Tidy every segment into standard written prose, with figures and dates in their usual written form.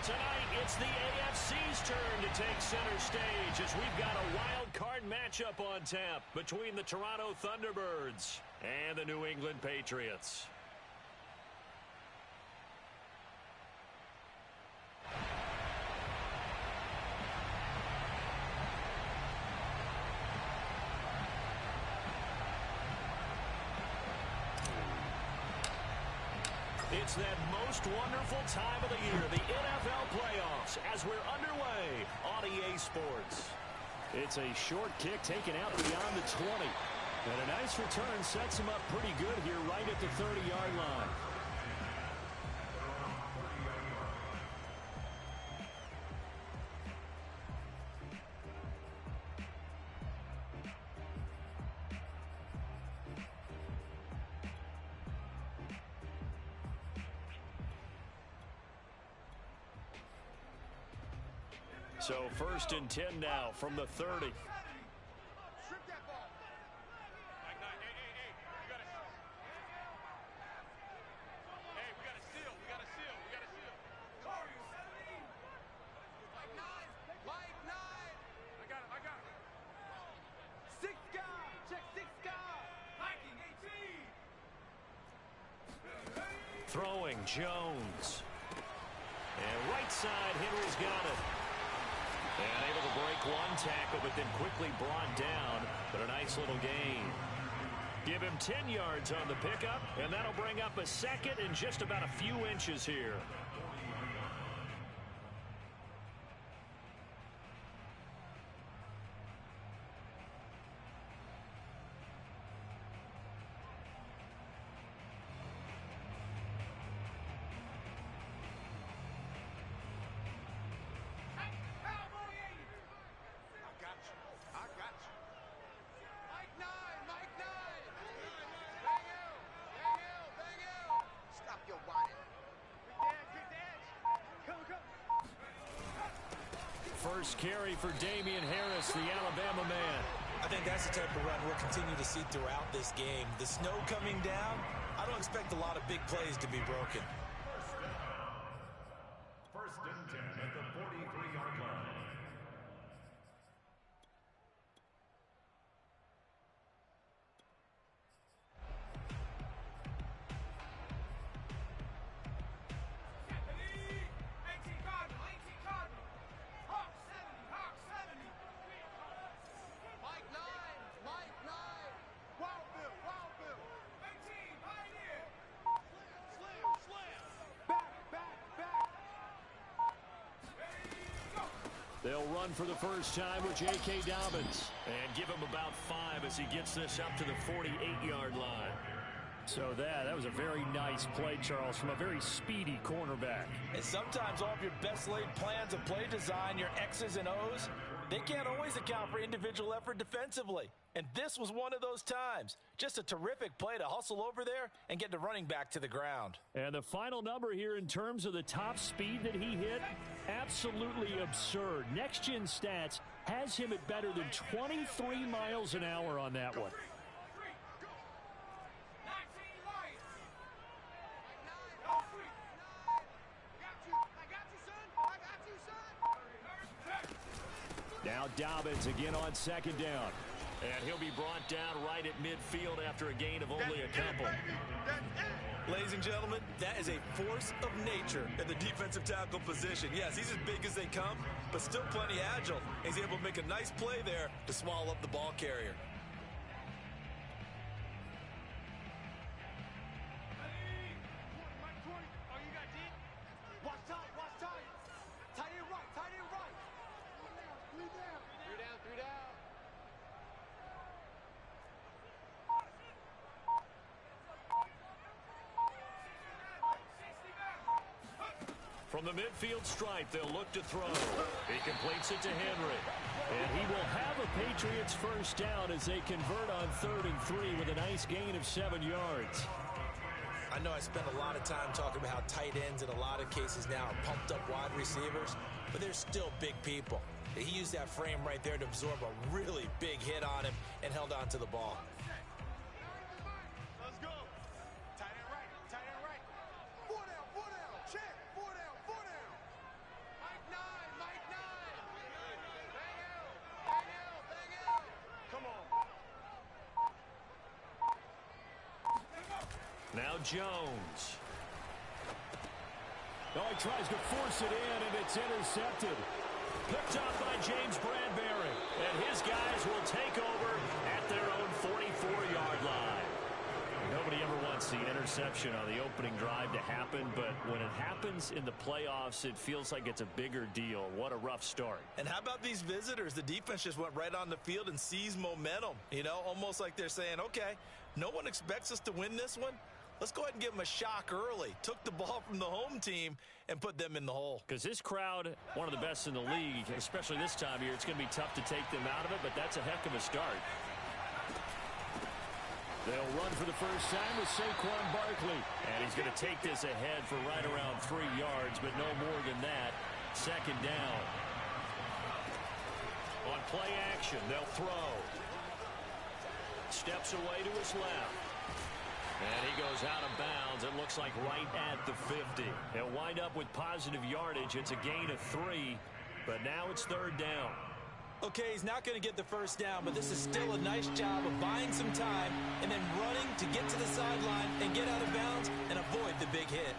Tonight, it's the AFC's turn to take center stage as we've got a wild card matchup on tap between the Toronto Thunderbirds and the New England Patriots. It's that most wonderful time of the year, the NFL playoffs, as we're underway on EA Sports. It's a short kick taken out beyond the 20. And a nice return sets him up pretty good here right at the 30-yard line. So 1st and 10 now from the 30. Throwing Jones. And right side, Henry's got it. And able to break one tackle, but then quickly brought down. But a nice little gain. Give him 10 yards on the pickup, and that'll bring up a second and just about a few inches here. First carry for Damian Harris, the Alabama man. I think that's the type of run we'll continue to see throughout this game. The snow coming down, I don't expect a lot of big plays to be broken. 1st and 10 at the 43-yard line. They'll run for the first time with J.K. Dobbins. And give him about 5 as he gets this up to the 48-yard line. So that was a very nice play, Charles, from a very speedy cornerback. And sometimes all of your best laid plans of play design, your X's and O's, they can't always account for individual effort defensively. And this was one of those times. Just a terrific play to hustle over there and get the running back to the ground. And the final number here in terms of the top speed that he hit, absolutely absurd. Next-gen stats has him at better than 23 miles an hour on that one. Now Dobbins again on 2nd down. And he'll be brought down right at midfield after a gain of only a couple. Ladies and gentlemen, that is a force of nature in the defensive tackle position. Yes, he's as big as they come, but still plenty agile. He's able to make a nice play there to swallow up the ball carrier. From the midfield stripe, they'll look to throw. He completes it to Henry. And he will have a Patriots first down as they convert on 3rd and 3 with a nice gain of 7 yards. I know I spent a lot of time talking about how tight ends in a lot of cases now are pumped up wide receivers, but they're still big people. He used that frame right there to absorb a really big hit on him and held on to the ball. Let's go. Tight end right, tight end right. 4 down, check. 4 down, 4 down. Jones. Oh, he tries to force it in, and it's intercepted. Picked up by James Bradbury. And his guys will take over at their own 44-yard line. Nobody ever wants the interception on the opening drive to happen, but when it happens in the playoffs, it feels like it's a bigger deal. What a rough start. And how about these visitors? The defense just went right on the field and seized momentum. You know, almost like they're saying, okay, no one expects us to win this one. Let's go ahead and give them a shock early. Took the ball from the home team and put them in the hole. Because this crowd, one of the best in the league, especially this time of year, it's going to be tough to take them out of it, but that's a heck of a start. They'll run for the first time with Saquon Barkley. And he's going to take this ahead for right around 3 yards, but no more than that. Second down. On play action, they'll throw. Steps away to his left. And he goes out of bounds. It looks like right at the 50. He'll wind up with positive yardage. It's a gain of 3, but now it's third down. Okay, he's not going to get the first down, but this is still a nice job of buying some time and then running to get to the sideline and get out of bounds and avoid the big hit.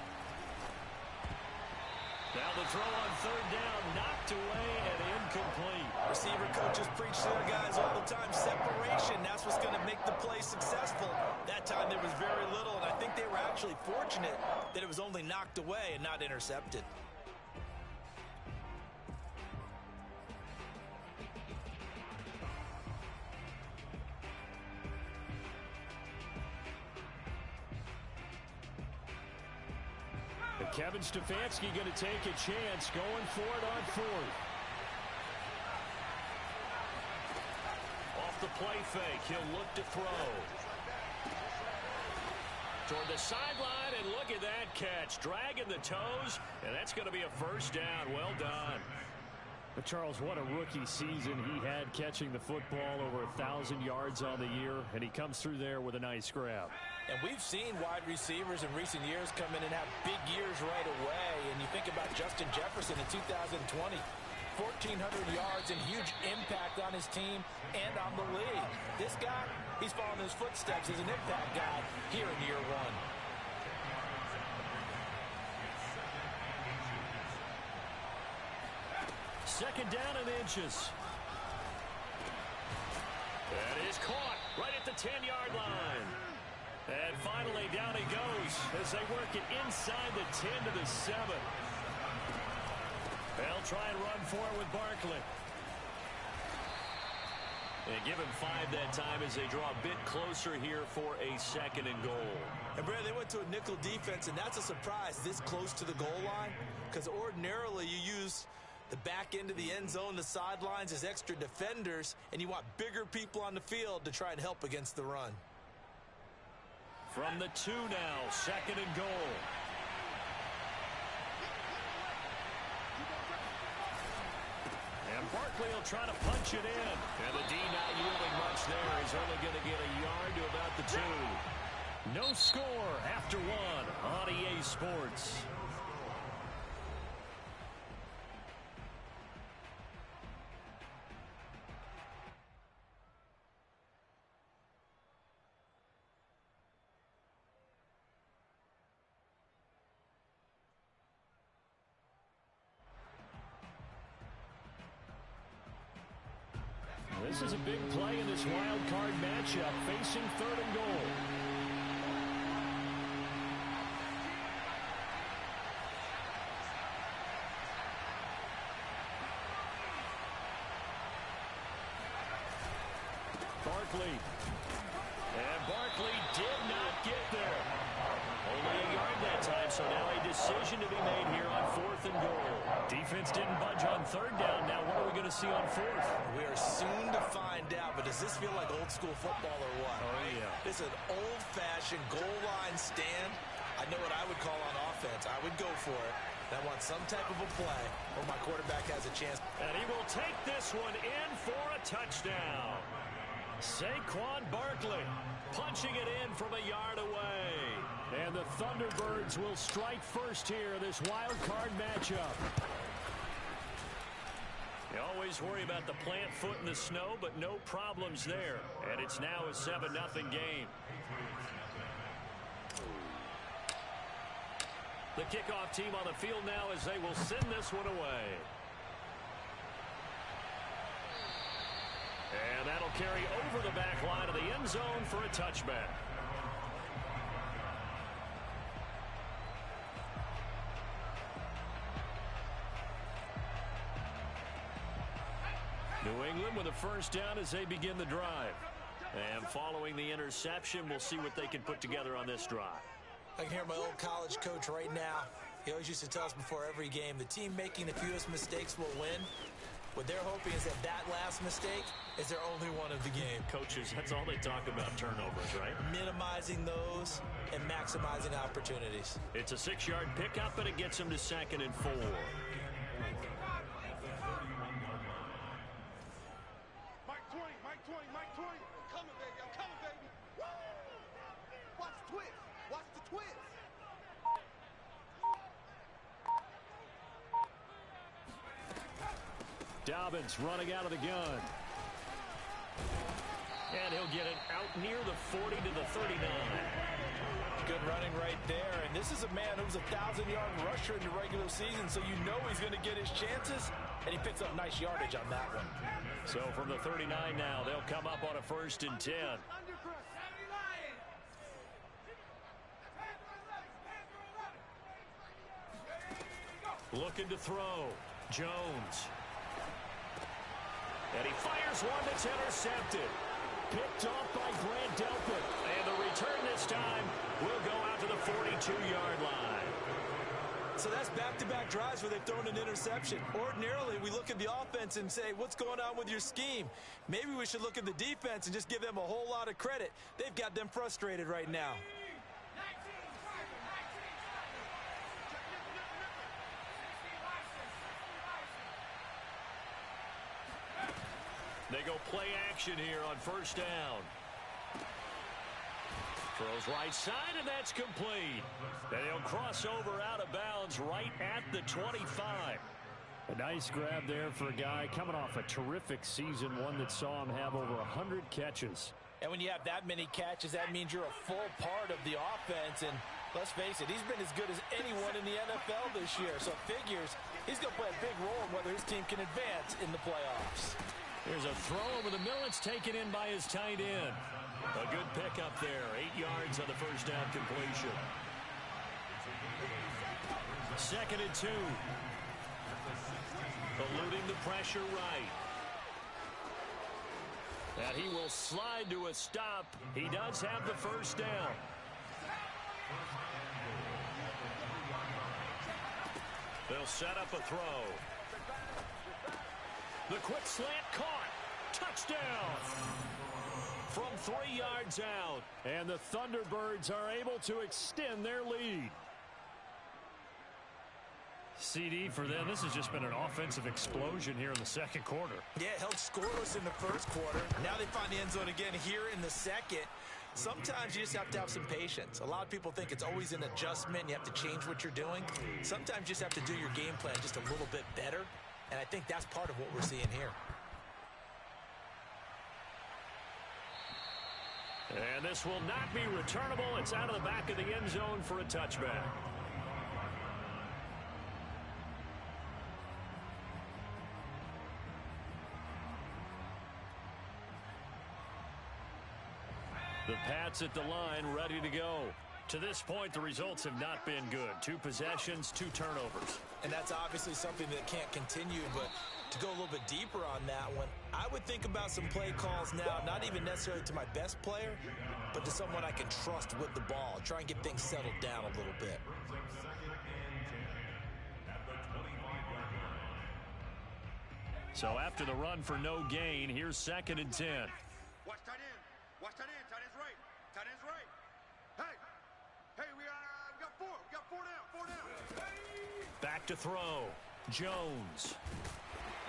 Now the throw on third down, knocked away and incomplete. Receiver coaches preach to their guys all the time. Separation, that's what's going to make the play successful. That time there was very little, and I think they were actually fortunate that it was only knocked away and not intercepted. Kevin Stefanski going to take a chance, going for it on fourth. Off the play fake, he'll look to throw. Toward the sideline, and look at that catch. Dragging the toes, and that's going to be a first down. Well done. But Charles, what a rookie season he had, catching the football over 1,000 yards on the year, and he comes through there with a nice grab. And we've seen wide receivers in recent years come in and have big years right away. And you think about Justin Jefferson in 2020, 1,400 yards and huge impact on his team and on the league. This guy, he's following his footsteps as an impact guy here in year one. Second down and inches. That is caught right at the 10-yard line. And finally, down he goes as they work it inside the 10 to the 7. They'll try and run for it with Barkley. And give him 5 that time as they draw a bit closer here for a second and goal. And, Brad, they went to a nickel defense, and that's a surprise this close to the goal line, because ordinarily you use the back end of the end zone, the sidelines as extra defenders, and you want bigger people on the field to try and help against the run. From the 2 now, second and goal. And Barkley will try to punch it in. And the D not yielding much there. He's only going to get a yard to about the 2. No score after 1 on EA Sports. This is a big play in this wild card matchup, facing third and goal. Barkley. And Barkley did not get there. Only a yard that time, so now a decision to be made here on 4th and goal. Defense didn't budge on third down. Now what are we going to see on 4th? We are soon to find out, but does this feel like old school football or what? Oh, yeah. It's an old-fashioned goal line stand. I know what I would call on offense. I would go for it. I want some type of a play where my quarterback has a chance. And he will take this one in for a touchdown. Saquon Barkley punching it in from a yard away. And the Thunderbirds will strike first here in this wild card matchup. You always worry about the plant foot in the snow, but no problems there. And it's now a 7-0 game. The kickoff team on the field now as they will send this one away. And that'll carry over the back line of the end zone for a touchback. New England with a first down as they begin the drive. And following the interception, we'll see what they can put together on this drive. I can hear my old college coach right now. He always used to tell us before every game, the team making the fewest mistakes will win. What they're hoping is that that last mistake is their only one of the game. Coaches, that's all they talk about, turnovers, right? Minimizing those and maximizing opportunities. It's a 6-yard pickup, and it gets them to 2nd and 4. Dobbins running out of the gun. And he'll get it out near the 40 to the 39. Good running right there. And this is a man who's a 1,000-yard rusher in the regular season, so you know he's going to get his chances. And he picks up nice yardage on that one. So from the 39 now, they'll come up on a 1st and 10. Looking to throw. Jones. And he fires one that's intercepted. Picked off by Grant Delpit. And the return this time will go out to the 42-yard line. So that's back-to-back drives where they've thrown an interception. Ordinarily, we look at the offense and say, what's going on with your scheme? Maybe we should look at the defense and just give them a whole lot of credit. They've got them frustrated right now. They go play action here on 1st down. Throws right side, and that's complete. And he'll cross over out of bounds right at the 25. A nice grab there for a guy coming off a terrific season, one that saw him have over 100 catches. And when you have that many catches, that means you're a full part of the offense. And let's face it, he's been as good as anyone in the NFL this year. So it figures he's going to play a big role in whether his team can advance in the playoffs. There's a throw over the middle. It's taken in by his tight end. A good pickup there. 8 yards on the 1st down completion. 2nd and 2. Eluding the pressure right. And he will slide to a stop. He does have the 1st down. They'll set up a throw. The quick slant caught. Touchdown. From 3 yards out. And the Thunderbirds are able to extend their lead. CD for them. This has just been an offensive explosion here in the 2nd quarter. Yeah, held scoreless in the 1st quarter. Now they find the end zone again here in the 2nd. Sometimes you just have to have some patience. A lot of people think it's always an adjustment. You have to change what you're doing. Sometimes you just have to do your game plan just a little bit better. And I think that's part of what we're seeing here. And this will not be returnable. It's out of the back of the end zone for a touchback. The Pats at the line, ready to go. To this point, the results have not been good. 2 possessions, 2 turnovers. And that's obviously something that can't continue, but to go a little bit deeper on that one, I would think about some play calls now, not even necessarily to my best player, but to someone I can trust with the ball. Try and get things settled down a little bit. So after the run for no gain, here's 2nd and 10. Watch tight end. Watch tight end. Tight end's right. Tight end's right. Hey, we got 4. We got 4 down. 4 down. Back to throw. Jones.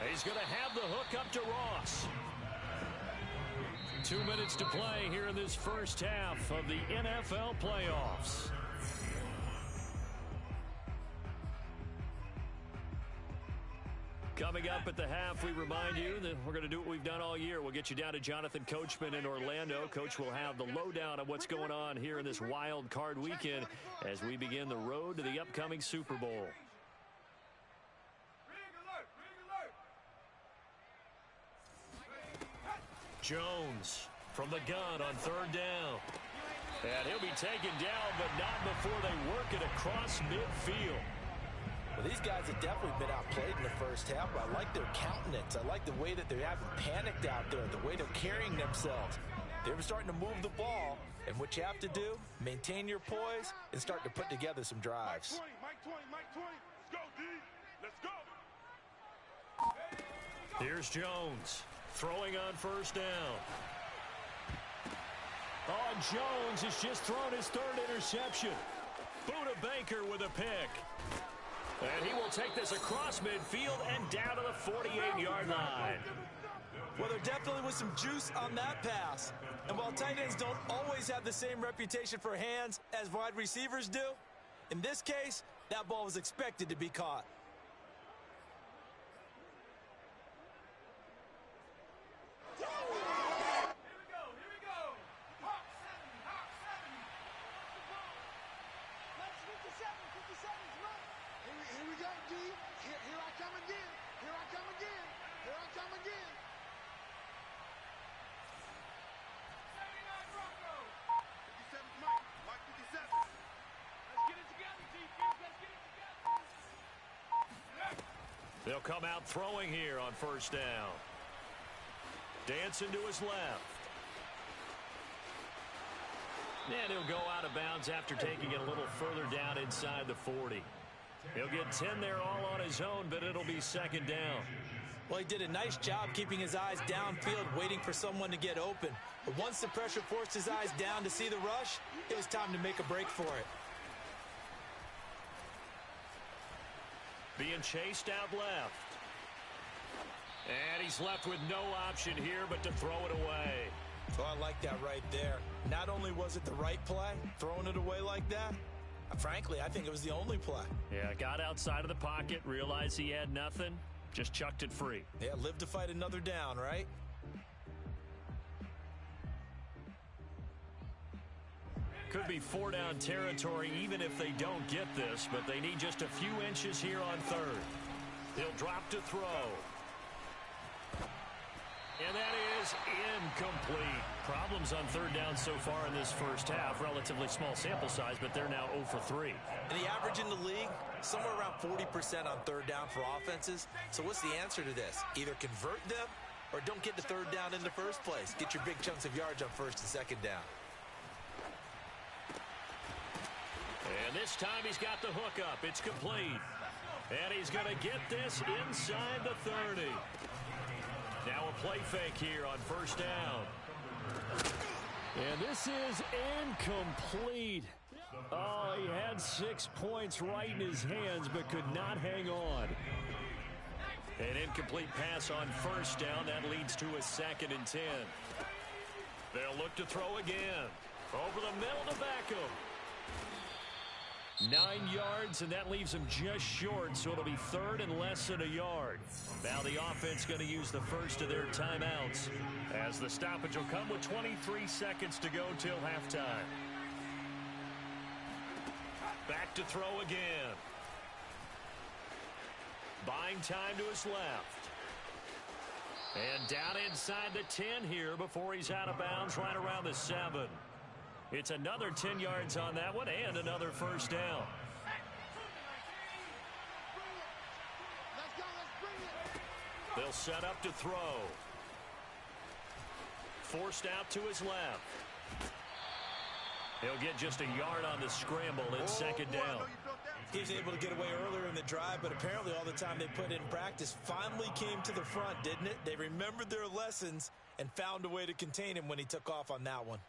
He's going to have the hook up to Ross. 2 minutes to play here in this first half of the NFL playoffs. Coming up at the half, we remind you that we're going to do what we've done all year. We'll get you down to Jonathan Coachman in Orlando. Coach will have the lowdown of what's going on here in this wild card weekend as we begin the road to the upcoming Super Bowl. Jones from the gun on third down. And he'll be taken down, but not before they work it across midfield. Well, these guys have definitely been outplayed in the first half, but I like their countenance. I like the way that they haven't panicked out there, the way they're carrying themselves. They're starting to move the ball, and what you have to do, maintain your poise and start to put together some drives. Mike 20, Mike 20. Let's go, D. Let's go. Here's Jones throwing on first down. Oh, Jones has just thrown his third interception. Buda Baker with a pick. And he will take this across midfield and down to the 48-yard line. Well, there definitely was some juice on that pass. And while tight ends don't always have the same reputation for hands as wide receivers do, in this case, that ball was expected to be caught. They'll come out throwing here on first down. Dancing to his left. And he'll go out of bounds after taking it a little further down inside the 40. He'll get 10 there all on his own, but it'll be second down. Well, he did a nice job keeping his eyes downfield, waiting for someone to get open. But once the pressure forced his eyes down to see the rush, it was time to make a break for it. Being chased out left. And he's left with no option here but to throw it away. So I like that right there. Not only was it the right play, throwing it away like that, frankly, I think it was the only play. Yeah, got outside of the pocket, realized he had nothing, just chucked it free. Yeah, live to fight another down, right? Could be 4-down territory even if they don't get this, but they need just a few inches here on third. He'll drop to throw. And that is incomplete. Problems on third down so far in this first half. Relatively small sample size, but they're now 0 for 3. And the average in the league, somewhere around 40% on third down for offenses. So what's the answer to this? Either convert them or don't get the third down in the first place. Get your big chunks of yards on first and second down. And this time he's got the hook up. It's complete. And he's going to get this inside the 30. Now a play fake here on first down. And this is incomplete. Oh, he had 6 points right in his hands but could not hang on. An incomplete pass on first down. That leads to a 2nd and 10. They'll look to throw again. Over the middle to Beckham. 9 yards, and that leaves them just short, so it'll be third and less than a yard. Now the offense going to use the first of their timeouts as the stoppage will come with 23 seconds to go till halftime. Back to throw again. Buying time to his left. And down inside the 10 here before he's out of bounds right around the 7. It's another 10 yards on that one and another first down. They'll set up to throw. Forced out to his left. He'll get just a yard on the scramble. It's second down. He was able to get away earlier in the drive, but apparently all the time they put in practice finally came to the front, didn't it? They remembered their lessons and found a way to contain him when he took off on that one.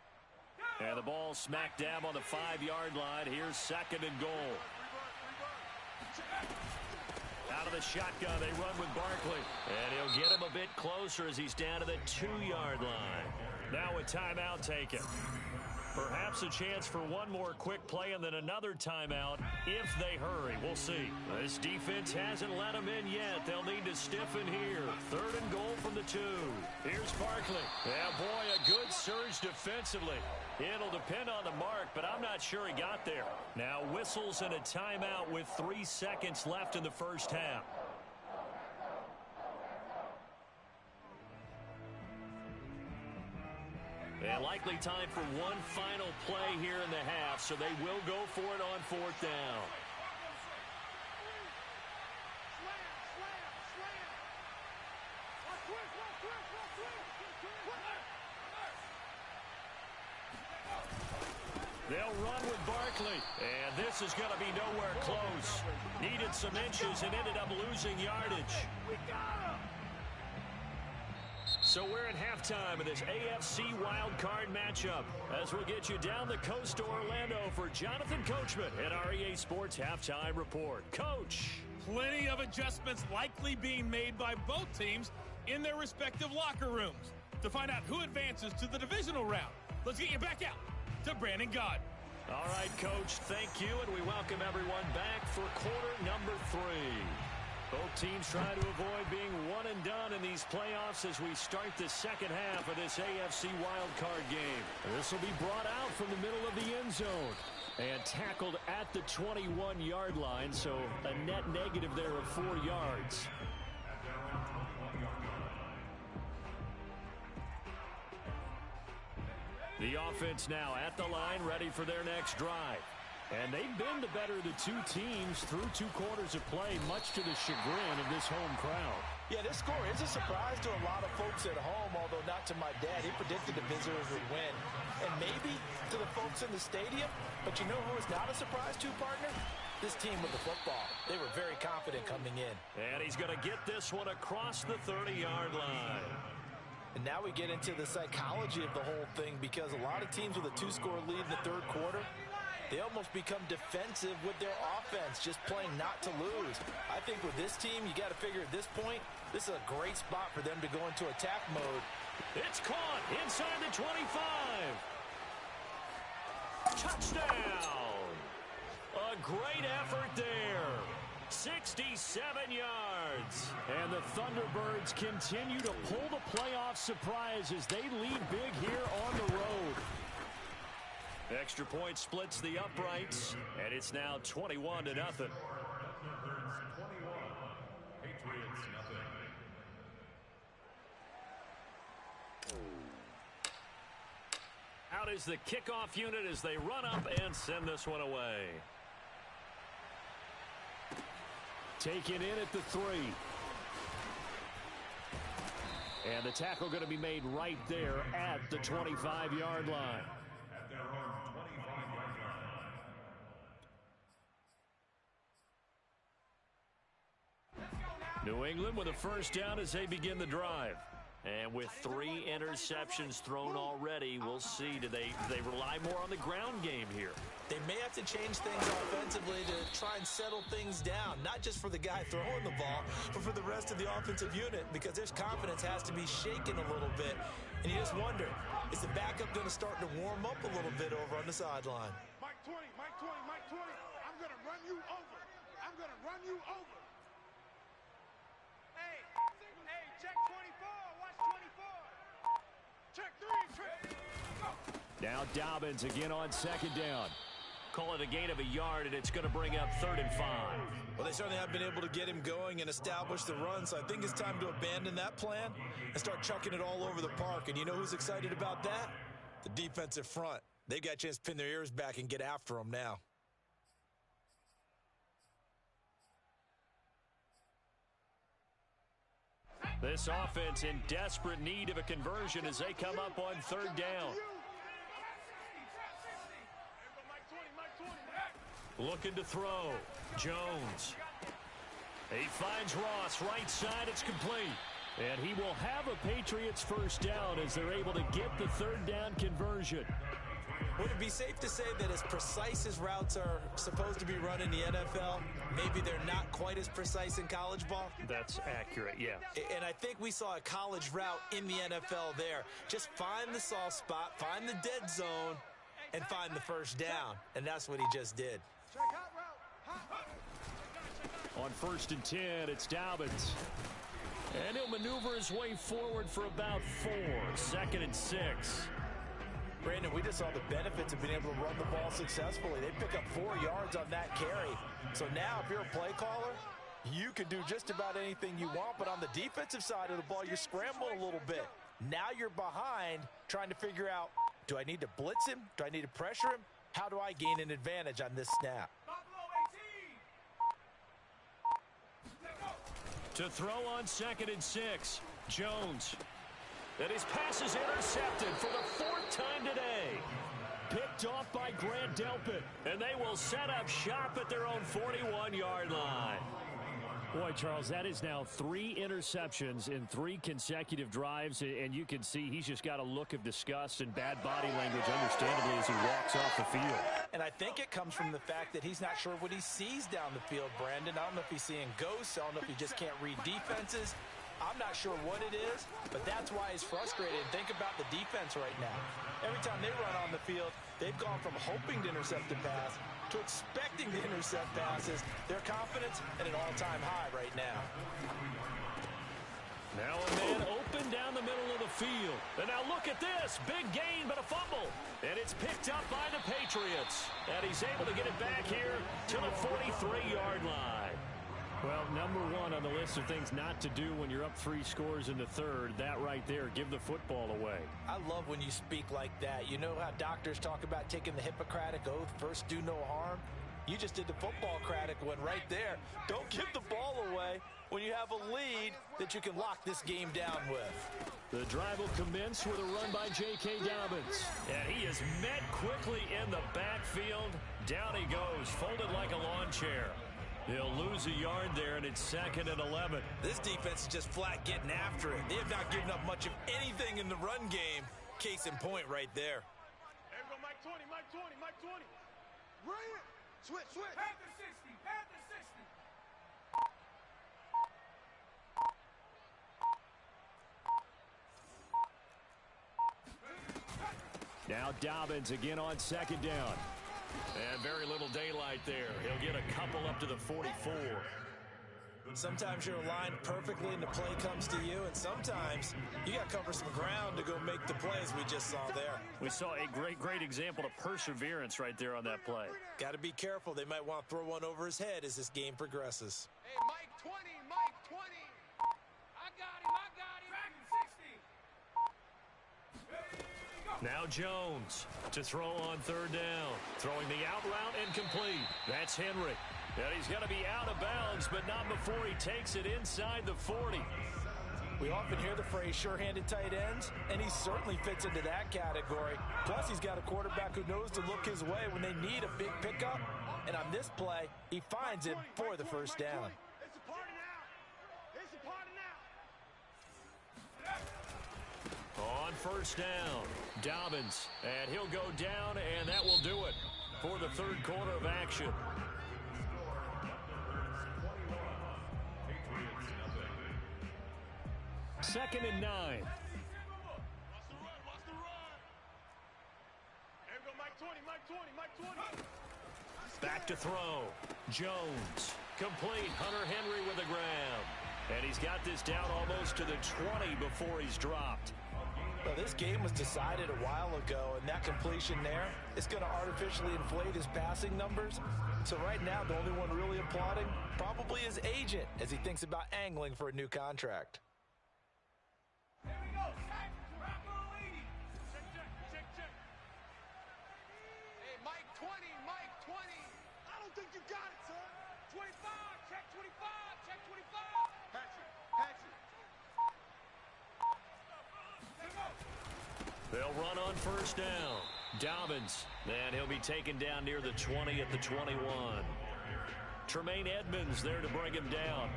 And the ball smack dab on the 5-yard line. Here's second and goal. Out of the shotgun, they run with Barkley. And he'll get him a bit closer as he's down to the 2-yard line. Now a timeout taken. Perhaps a chance for one more quick play and then another timeout if they hurry. We'll see. This defense hasn't let them in yet. They'll need to stiffen here. 3rd and goal from the 2. Here's Barkley. Yeah, boy, a good surge defensively. It'll depend on the mark, but I'm not sure he got there. Now whistles and a timeout with 3 seconds left in the first half. And likely time for one final play here in the half, so they will go for it on 4th down. They'll run with Barkley, and this is going to be nowhere close. Needed some inches and ended up losing yardage. So we're at halftime of this AFC wildcard matchup as we'll get you down the coast to Orlando for Jonathan Coachman at our EA Sports Halftime Report. Coach. Plenty of adjustments likely being made by both teams in their respective locker rooms. To find out who advances to the divisional round, let's get you back out to Brandon God. All right, Coach, thank you, and we welcome everyone back for quarter number 3. Both teams trying to avoid being one and done in these playoffs as we start the second half of this AFC wildcard game. This will be brought out from the middle of the end zone and tackled at the 21-yard line, so a net negative there of 4 yards. The offense now at the line, ready for their next drive. And they've been the better of the 2 teams through 2 quarters of play, much to the chagrin of this home crowd. Yeah, this score is a surprise to a lot of folks at home, although not to my dad. He predicted the visitors would win. And maybe to the folks in the stadium. But you know who is not a surprise to, partner? This team with the football. They were very confident coming in. And he's going to get this one across the 30-yard line. And now we get into the psychology of the whole thing, because a lot of teams with a 2-score lead in the 3rd quarter, they almost become defensive with their offense, just playing not to lose. I think with this team, you got to figure at this point, this is a great spot for them to go into attack mode. It's caught inside the 25. Touchdown. A great effort there. 67 yards. And the Thunderbirds continue to pull the playoff surprise as they lead big here on the road. Extra point splits the uprights, and it's now 21-0. Patriots 21, Patriots nothing. Out is the kickoff unit as they run up and send this one away. Taken in at the 3. And the tackle going to be made right there at the 25-yard line. At their own 25-yard line. New England with a first down as they begin the drive. And with 3 interceptions thrown already, we'll see. Do they rely more on the ground game here? They may have to change things offensively to try and settle things down, not just for the guy throwing the ball, but for the rest of the offensive unit, because their confidence has to be shaken a little bit. And you just wonder, is the backup going to start to warm up a little bit over on the sideline? Mike 20, Mike 20, Mike 20. I'm going to run you over. I'm going to run you over. Hey, check 24. Watch 24. Check 3, check. Now Dobbins again on second down. Call it a gain of a yard, and it's going to bring up 3rd and 5. Well, they certainly have been able to get him going and establish the run, so I think it's time to abandon that plan and start chucking it all over the park. And you know who's excited about that? The defensive front. They've got a chance to pin their ears back and get after them now. This offense in desperate need of a conversion as they come up on 3rd down. Looking to throw. Jones. He finds Ross. Right side, it's complete. And he will have a Patriots first down as they're able to get the 3rd down conversion. Would it be safe to say that as precise as routes are supposed to be run in the NFL, maybe they're not quite as precise in college ball? That's accurate, yeah. And I think we saw a college route in the NFL there. Just find the soft spot, find the dead zone, and find the first down, and that's what he just did. On 1st and 10, it's Dobbins. And he'll maneuver his way forward for about 4. 2nd and 6. Brandon, we just saw the benefits of being able to run the ball successfully. They pick up 4 yards on that carry. So now if you're a play caller, you can do just about anything you want, but on the defensive side of the ball, you're scrambling a little bit. Now you're behind trying to figure out, do I need to blitz him? Do I need to pressure him? How do I gain an advantage on this snap? To throw on 2nd and 6, Jones. And his pass is intercepted for the 4th time today. Picked off by Grant Delpit. And they will set up shop at their own 41-yard line. Boy, Charles, that is now 3 interceptions in 3 consecutive drives, and you can see he's just got a look of disgust and bad body language, understandably, as he walks off the field. And I think it comes from the fact that he's not sure what he sees down the field, Brandon. I don't know if he's seeing ghosts. I don't know if he just can't read defenses. I'm not sure what it is, but that's why he's frustrated. Think about the defense right now. Every time they run on the field, they've gone from hoping to intercept a pass to expecting to intercept passes. Their confidence at an all-time high right now. Now a man open down the middle of the field. And now look at this. Big gain, but a fumble. And it's picked up by the Patriots. And he's able to get it back here to the 43-yard line. Well, number 1 on the list of things not to do when you're up 3 scores in the 3rd, that right there, give the football away. I love when you speak like that. You know how doctors talk about taking the Hippocratic Oath, first do no harm? You just did the football-cratic one right there. Don't give the ball away when you have a lead that you can lock this game down with. The drive will commence with a run by J.K. Dobbins. And he is met quickly in the backfield. Down he goes, folded like a lawn chair. He'll lose a yard there, and it's 2nd and 11. This defense is just flat getting after it. They have not given up much of anything in the run game. Case in point right there. There we go, Mike 20, Mike 20, Mike 20. Bring it. Switch, switch. Panther 60, Panther 60. Now Dobbins again on 2nd down. And very little daylight there. He'll get a couple up to the 44. Sometimes you're aligned perfectly and the play comes to you, and sometimes you got to cover some ground to go make the plays we just saw there. We saw a great example of perseverance right there on that play. Got to be careful. They might want to throw one over his head as this game progresses. Hey, Mike 20, Mike 20. I got him, I got him. Now Jones to throw on 3rd down. Throwing the out route incomplete. That's Henry. And he's going to be out of bounds, but not before he takes it inside the 40. We often hear the phrase sure-handed tight ends, and he certainly fits into that category. Plus, he's got a quarterback who knows to look his way when they need a big pickup. And on this play, he finds him for the first down. It's a party now. It's a party now. On 1st down, Dobbins, and he'll go down, and that will do it for the 3rd quarter of action. Second and 9. Watch the run, watch the run. There we go, Mike 20, Mike 20, Mike 20. Back to throw. Jones. Complete. Hunter Henry with the grab. And he's got this down almost to the 20 before he's dropped. Well, this game was decided a while ago, and that completion there is going to artificially inflate his passing numbers. So right now, the only one really applauding probably his agent as he thinks about angling for a new contract. Here we go. Bravo 80. Check, check, check, check. Hey, Mike 20, Mike 20. I don't think you got it, son. 25. Check 25. Check 25. Patch it, patch it. They'll run on 1st down. Dobbins, and he'll be taken down near the 20 at the 21. Tremaine Edmonds there to bring him down.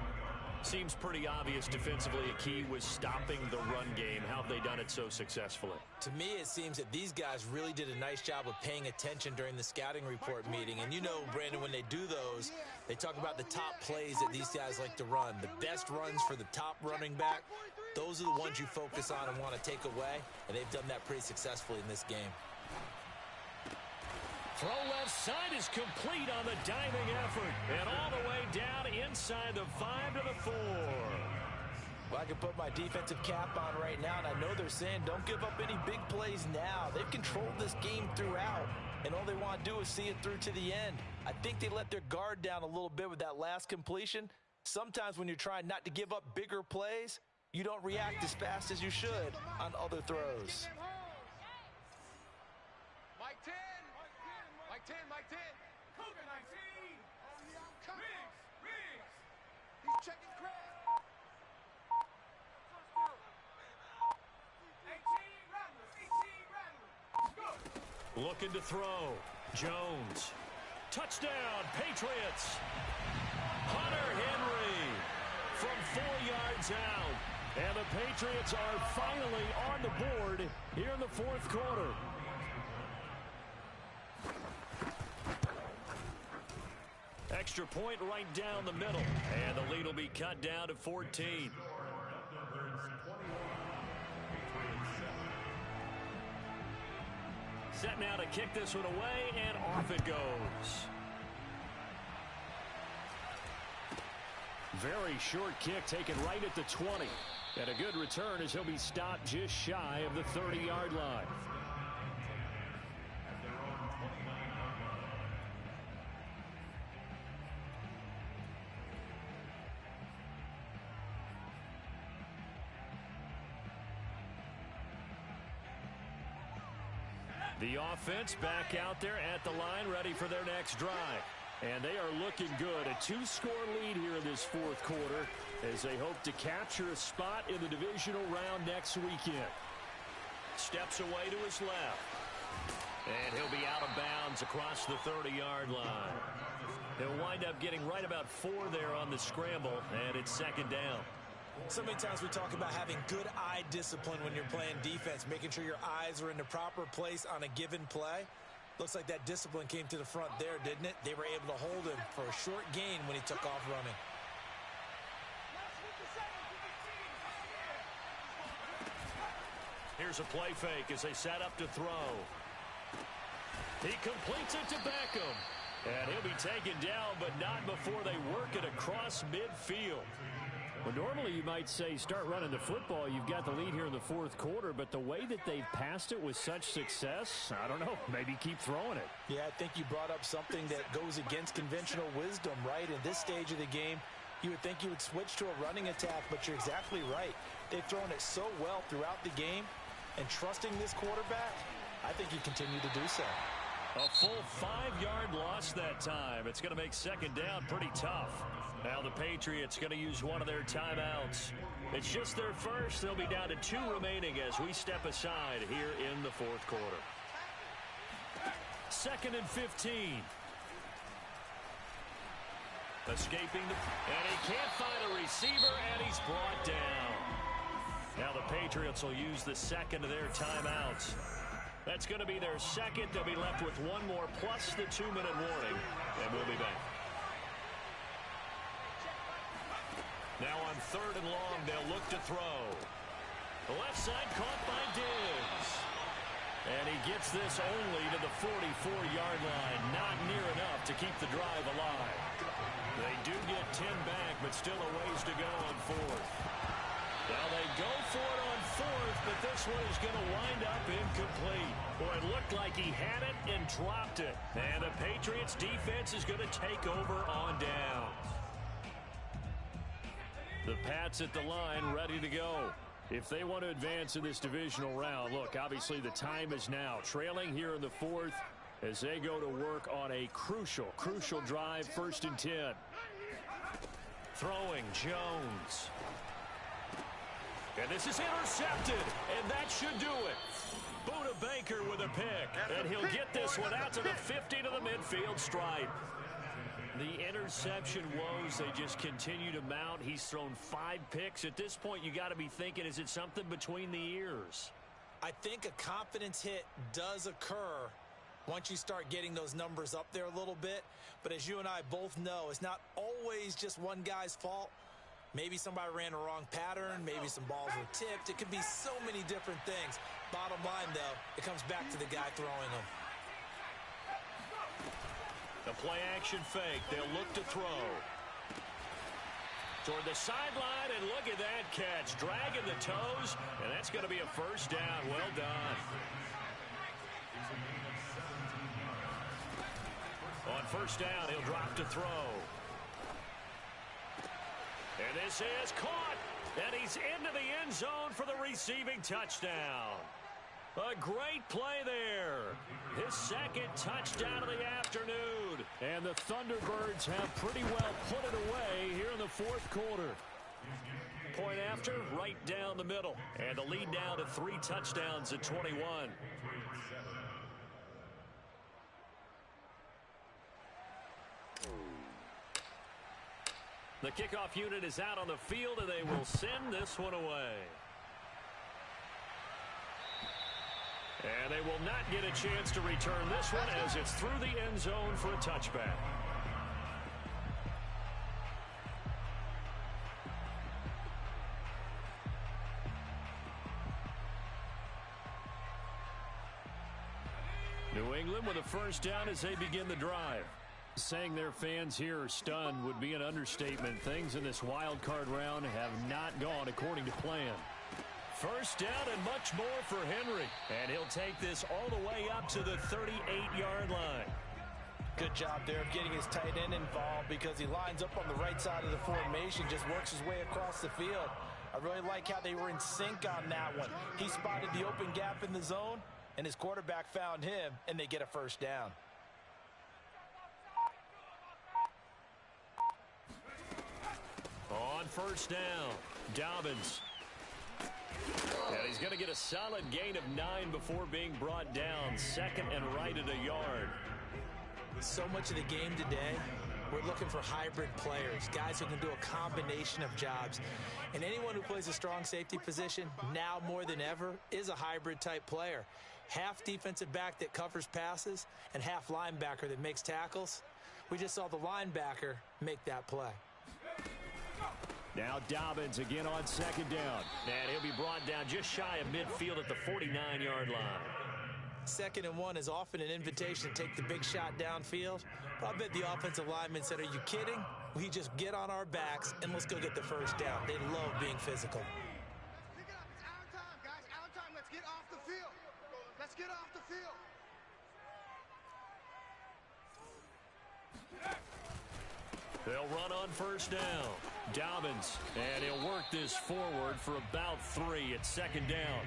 Seems pretty obvious defensively a key was stopping the run game. How have they done it so successfully? To me, it seems that these guys really did a nice job of paying attention during the scouting report meeting. And you know, Brandon, when they do those, they talk about the top plays that these guys like to run. The best runs for the top running back, those are the ones you focus on and want to take away. And they've done that pretty successfully in this game. Throw left side is complete on the diving effort. And all the way down inside the 5 to the 4. Well, I can put my defensive cap on right now, and I know they're saying don't give up any big plays now. They've controlled this game throughout, and all they want to do is see it through to the end. I think they let their guard down a little bit with that last completion. Sometimes when you're trying not to give up bigger plays, you don't react as fast as you should on other throws. Mike 10. Mike 10, Mike 10. Cougar 19. Riggs. He's checking Craig. 18 Rattlers. Go. Looking to throw. Jones. Touchdown, Patriots. Hunter Henry from 4 yards out. And the Patriots are finally on the board here in the fourth quarter. Extra point right down the middle. And the lead will be cut down to 14. Set now to kick this one away, and off it goes. Very short kick taken right at the 20. And a good return as he'll be stopped just shy of the 30-yard line. The offense back out there at the line, ready for their next drive. And they are looking good. A 2-score lead here in this fourth quarter as they hope to capture a spot in the divisional round next weekend. Steps away to his left. And he'll be out of bounds across the 30-yard line. He'll wind up getting right about 4 there on the scramble, and it's second down. So many times we talk about having good eye discipline when you're playing defense, making sure your eyes are in the proper place on a given play. Looks like that discipline came to the front there, didn't it? They were able to hold him for a short gain when he took off running. Here's a play fake as they set up to throw. He completes it to Beckham. And he'll be taken down, but not before they work it across midfield. Well, normally you might say start running the football. You've got the lead here in the fourth quarter, but the way that they've passed it with such success, I don't know, maybe keep throwing it. Yeah, I think you brought up something that goes against conventional wisdom, right? In this stage of the game, you would think you would switch to a running attack, but you're exactly right. They've thrown it so well throughout the game, and trusting this quarterback, I think you continue to do so. A full 5-yard loss that time. It's going to make second down pretty tough. Now the Patriots going to use one of their timeouts. It's just their first. They'll be down to 2 remaining as we step aside here in the fourth quarter. 2nd and 15. Escaping, and he can't find a receiver, and he's brought down. Now the Patriots will use the second of their timeouts. That's going to be their second. They'll be left with one more plus the 2-minute warning, and we'll be back. Now on 3rd and long, they'll look to throw. The left side caught by Diggs. And he gets this only to the 44-yard line. Not near enough to keep the drive alive. They do get 10 back, but still a ways to go on 4th. Now they go for it on 4th, but this one is going to wind up incomplete. Boy, it looked like he had it and dropped it. And the Patriots defense is going to take over on downs. The Pats at the line ready to go. If they want to advance in this divisional round, look, obviously the time is now. Trailing here in the 4th as they go to work on a crucial drive, 1st and 10. Throwing Jones. And this is intercepted, and that should do it. Buda Baker with a pick, and he'll get this one out to the 50 to the midfield stripe. The interception woes, they just continue to mount. He's thrown 5 picks. At this point, you got to be thinking, is it something between the ears? I think a confidence hit does occur once you start getting those numbers up there a little bit. But as you and I both know, it's not always just one guy's fault. Maybe somebody ran a wrong pattern. Maybe some balls were tipped. It could be so many different things. Bottom line, though, it comes back to the guy throwing them. A play-action fake. They'll look to throw. Toward the sideline, and look at that catch. Dragging the toes, and that's going to be a first down. Well done. On first down, he'll drop to throw. And this is caught, and he's into the end zone for the receiving touchdown. A great play there. His second touchdown of the afternoon. And the Thunderbirds have pretty well put it away here in the fourth quarter. Point after, right down the middle. And the lead down to 3 touchdowns at 21. The kickoff unit is out on the field, and they will send this one away. And they will not get a chance to return this one as it's through the end zone for a touchback. New England with a first down as they begin the drive. Saying their fans here are stunned would be an understatement. Things in this wild card round have not gone according to plan. First down and much more for Henry. And he'll take this all the way up to the 38-yard line. Good job there of getting his tight end involved because he lines up on the right side of the formation, just works his way across the field. I really like how they were in sync on that one. He spotted the open gap in the zone, and his quarterback found him, and they get a first down. On first down, Dobbins. And he's going to get a solid gain of 9 before being brought down. Second and right at a yard. So much of the game today, we're looking for hybrid players, guys who can do a combination of jobs. And anyone who plays a strong safety position, now more than ever, is a hybrid type player. Half defensive back that covers passes and half linebacker that makes tackles. We just saw the linebacker make that play. Now Dobbins again on second down. And he'll be brought down just shy of midfield at the 49-yard line. 2nd and 1 is often an invitation to take the big shot downfield. But I bet the offensive lineman said, are you kidding? We just get on our backs and let's go get the first down. They love being physical. Pick it up. It's our time, guys. Our time. Let's get off the field. Let's get off the field. They'll run on first down. Dobbins, and he'll work this forward for about 3 at second down.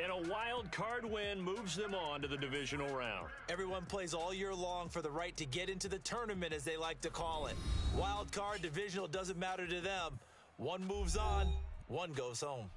And a wild card win moves them on to the divisional round. Everyone plays all year long for the right to get into the tournament, as they like to call it. Wild card, divisional, doesn't matter to them. One moves on, one goes home.